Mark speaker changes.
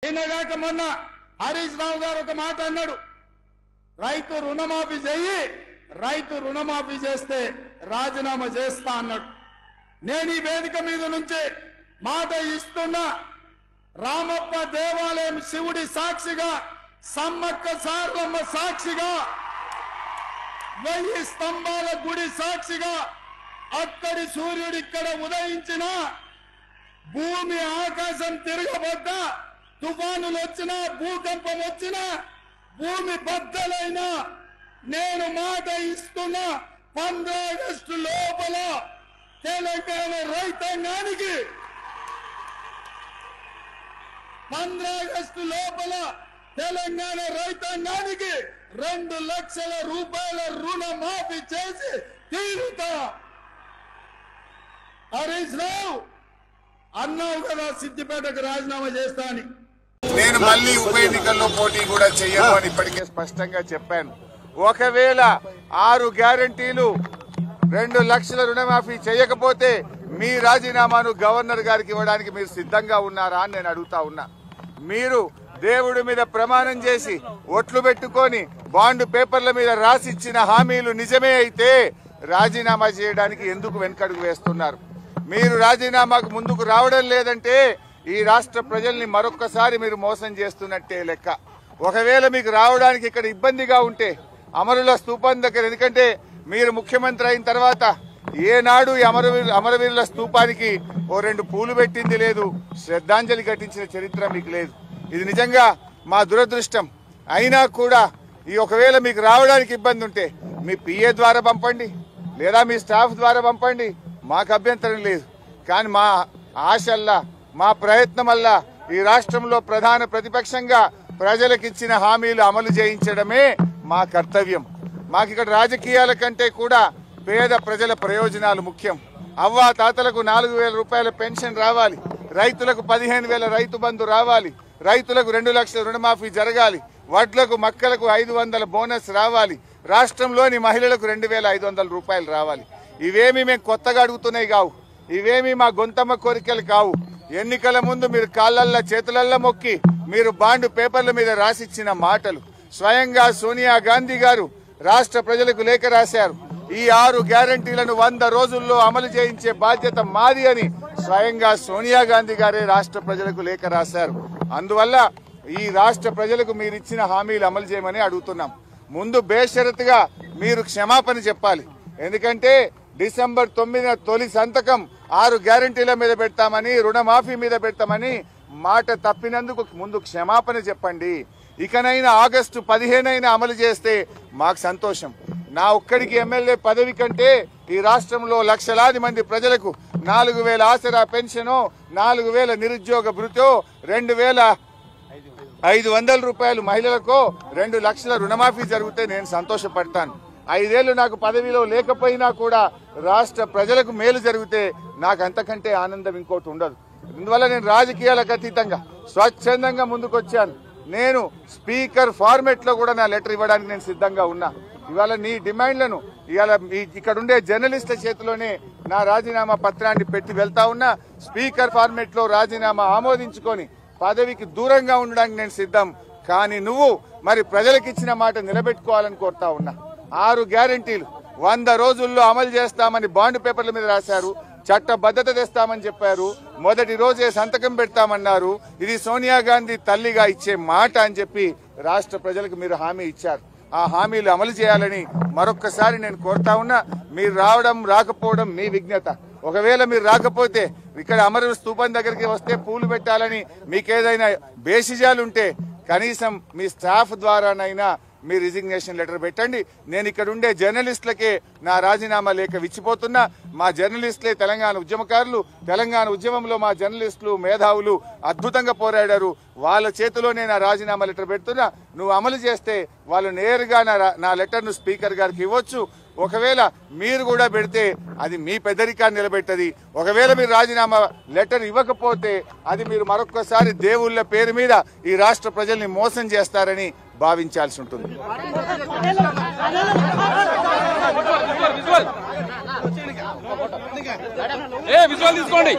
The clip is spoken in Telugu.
Speaker 1: నిన్నగాక మొన్న హరీష్ రావు గారు ఒక మాట అన్నాడు, రైతు రుణమాఫీ చెయ్యి, రైతు రుణమాఫీ చేస్తే రాజీనామా చేస్తా అన్నాడు. నేను ఈ వేదిక మీద నుంచి మాట ఇస్తున్నా, రామప్ప దేవాలయం శివుడి సాక్షిగా, సమ్మక్క సారలమ్మ సాక్షిగా, 1000 స్తంభాల గుడి సాక్షిగా, అక్కడి సూర్యుడు ఇక్కడ ఉదయించిన, భూమి ఆకాశం తిరగబడ్డా, తుఫానులు వచ్చినా, భూకంపం వచ్చినా, భూమి బద్దలైనా నేను మాట ఇస్తున్నా, 15 ఆగస్టు లోపల తెలంగాణ రైతాంగానికి 15 ఆగస్టు లోపల తెలంగాణ రైతాంగానికి 2 లక్షల రూపాయల రుణమాఫీ చేసి తీరుతా. హరీష్ రావు అన్నావు కదా సిద్దిపేటకు రాజీనామా చేస్తా అని.
Speaker 2: నేను మళ్లీ ఉప ఎన్నికల్లో పోటీ కూడా చెయ్యను అని ఇప్పటికే స్పష్టంగా చెప్పాను. ఒకవేళ 6 గ్యారంటీలు 2 లక్షల రుణమాఫీ చేయకపోతే మీ రాజీనామాను గవర్నర్ గారికి ఇవ్వడానికి మీరు సిద్ధంగా ఉన్నారా అని నేను అడుగుతా ఉన్నా. మీరు దేవుడి మీద ప్రమాణం చేసి ఒట్లు పెట్టుకొని బాండ్ పేపర్ల మీద రాసిచ్చిన హామీలు నిజమే అయితే రాజీనామా చేయడానికి ఎందుకు వెనకడుగు వేస్తున్నారు? మీరు రాజీనామాకు ముందుకు రావడం లేదంటే ఈ రాష్ట్ర ప్రజల్ని మరొక్కసారి మీరు మోసం చేస్తున్నట్టే లెక్క. ఒకవేళ మీకు రావడానికి ఇక్కడ ఇబ్బందిగా ఉంటే అమరుల స్తూపం దగ్గర, ఎందుకంటే మీరు ముఖ్యమంత్రి అయిన తర్వాత ఏనాడు ఈ అమరవీరుల స్తూపానికి 2 పూలు పెట్టింది లేదు, శ్రద్ధాంజలి ఘటించిన చరిత్ర మీకు లేదు. ఇది నిజంగా మా దురదృష్టం. అయినా కూడా ఈ ఒకవేళ మీకు రావడానికి ఇబ్బంది ఉంటే మీ పిఏ ద్వారా పంపండి, లేదా మీ స్టాఫ్ ద్వారా పంపండి, మాకు అభ్యంతరం లేదు. కానీ మా ఆశల్లా, మా ప్రయత్నం వల్ల ఈ రాష్ట్రంలో ప్రధాన ప్రతిపక్షంగా ప్రజలకిచ్చిన హామీలు అమలు చేయించడమే మా కర్తవ్యం. మాకు ఇక్కడ రాజకీయాల కంటే కూడా పేద ప్రజల ప్రయోజనాలు ముఖ్యం. అవ్వా తాతలకు 4000 రూపాయల పెన్షన్ రావాలి, రైతులకు 15,000 రైతు బంధు రావాలి, రైతులకు 2 లక్షల రుణమాఫీ జరగాలి, వడ్లకు మక్కలకు 500 బోనస్ రావాలి, రాష్ట్రంలోని మహిళలకు 2,500 రూపాయలు రావాలి. ఇవేమీ మేము కొత్తగా అడుగుతున్నాయి కావు, ఇవేమీ మా గొంతమ్మ కోరికలు కావు. ఎన్నికల ముందు మీరు కాళ్ళల్లా చేతులల్లా మొక్కి మీరు బాండ్ పేపర్ల మీద రాసిచ్చిన మాటలు. స్వయంగా సోనియా గాంధీ గారు రాష్ట్ర ప్రజలకు లేఖ రాశారు, ఈ 6 గ్యారంటీలను 100 రోజుల్లో అమలు చేయించే బాధ్యత మాది అని స్వయంగా సోనియా గాంధీ గారే రాష్ట్ర ప్రజలకు లేఖ రాశారు. అందువల్ల ఈ రాష్ట్ర ప్రజలకు మీరు ఇచ్చిన హామీలు అమలు చేయమని అడుగుతున్నాం. ముందు బేషరతుగా మీరు క్షమాపణ చెప్పాలి. ఎందుకంటే డిసెంబర్ 9న తొలి సంతకం 6 గ్యారంటీల మీద పెడతామని, రుణమాఫీ మీద పెడతామని మాట తప్పినందుకు ముందు క్షమాపణ చెప్పండి. ఇకనైనా ఆగస్టు 15 అమలు చేస్తే మాకు సంతోషం. నా ఒక్కడికి ఎమ్మెల్యే పదవి కంటే ఈ రాష్ట్రంలో లక్షలాది మంది ప్రజలకు 4,000 ఆసరా పెన్షనో, 4,000 నిరుద్యోగ భృతో, 2,500 రూపాయలు మహిళలకో, 2 లక్షల రుణమాఫీ జరిగితే నేను సంతోషపడతాను. 5 ఏళ్లు నాకు పదవిలో లేకపోయినా కూడా రాష్ట్ర ప్రజలకు మేలు జరిగితే నాకు అంతకంటే ఆనందం ఇంకోటి ఉండదు. అందువల్ల నేను రాజకీయాలకు అతీతంగా స్వచ్ఛందంగా ముందుకొచ్చాను. నేను స్పీకర్ ఫార్మెట్ లో కూడా నా లెటర్ ఇవ్వడానికి నేను సిద్ధంగా ఉన్నా. ఇవాళ నీ డిమాండ్లను ఇవాళ ఇక్కడ ఉండే జర్నలిస్టుల చేతిలోనే నా రాజీనామా పత్రాన్ని పెట్టి వెళ్తా ఉన్నా. స్పీకర్ ఫార్మెట్ లో రాజీనామా ఆమోదించుకొని పదవికి దూరంగా ఉండడానికి నేను సిద్ధం. కానీ నువ్వు మరి ప్రజలకు ఇచ్చిన మాట నిలబెట్టుకోవాలని కోరుతా ఉన్నా. 6 గ్యారంటీలు 100 రోజుల్లో అమలు చేస్తామని బాండ్ పేపర్ల మీద రాశారు, చట్టబద్ధత తెస్తామని చెప్పారు, మొదటి రోజే సంతకం పెడతామన్నారు. ఇది సోనియా గాంధీ తల్లిగా ఇచ్చే మాట అని చెప్పి రాష్ట్ర ప్రజలకు మీరు హామీ ఇచ్చారు. ఆ హామీలు అమలు చేయాలని మరొక్కసారి నేను కోరుతా ఉన్నా. మీరు రావడం రాకపోవడం మీ విజ్ఞత. ఒకవేళ మీరు రాకపోతే ఇక్కడ అమర స్తూపం దగ్గరికి వస్తే పూలు పెట్టాలని మీకేదైనా బేసిజాలుంటే కనీసం మీ స్టాఫ్ ద్వారానైనా మీ రిజిగ్నేషన్ లెటర్ పెట్టండి. నేను ఇక్కడ ఉండే జర్నలిస్టులకే నా రాజీనామా లేఖ విచ్చిపోతున్నా. మా జర్నలిస్టులే తెలంగాణ ఉద్యమకారులు. తెలంగాణ ఉద్యమంలో మా జర్నలిస్టులు, మేధావులు అద్భుతంగా పోరాడారు. వాళ్ళ చేతిలోనే నా రాజీనామా లెటర్ పెడుతున్నా. నువ్వు అమలు చేస్తే వాళ్ళు నేరుగా నా లెటర్ను స్పీకర్ గారికి ఇవ్వచ్చు. ఒకవేళ మీరు కూడా పెడితే అది మీ పెద్దరికాన్ని నిలబెట్టది. ఒకవేళ మీరు రాజీనామా లెటర్ ఇవ్వకపోతే అది మీరు మరొక్కసారి దేవుళ్ల పేరు మీద ఈ రాష్ట్ర ప్రజల్ని మోసం చేస్తారని భావించాల్సి ఉంటుంది.
Speaker 3: విజువల్ తీసుకోండి.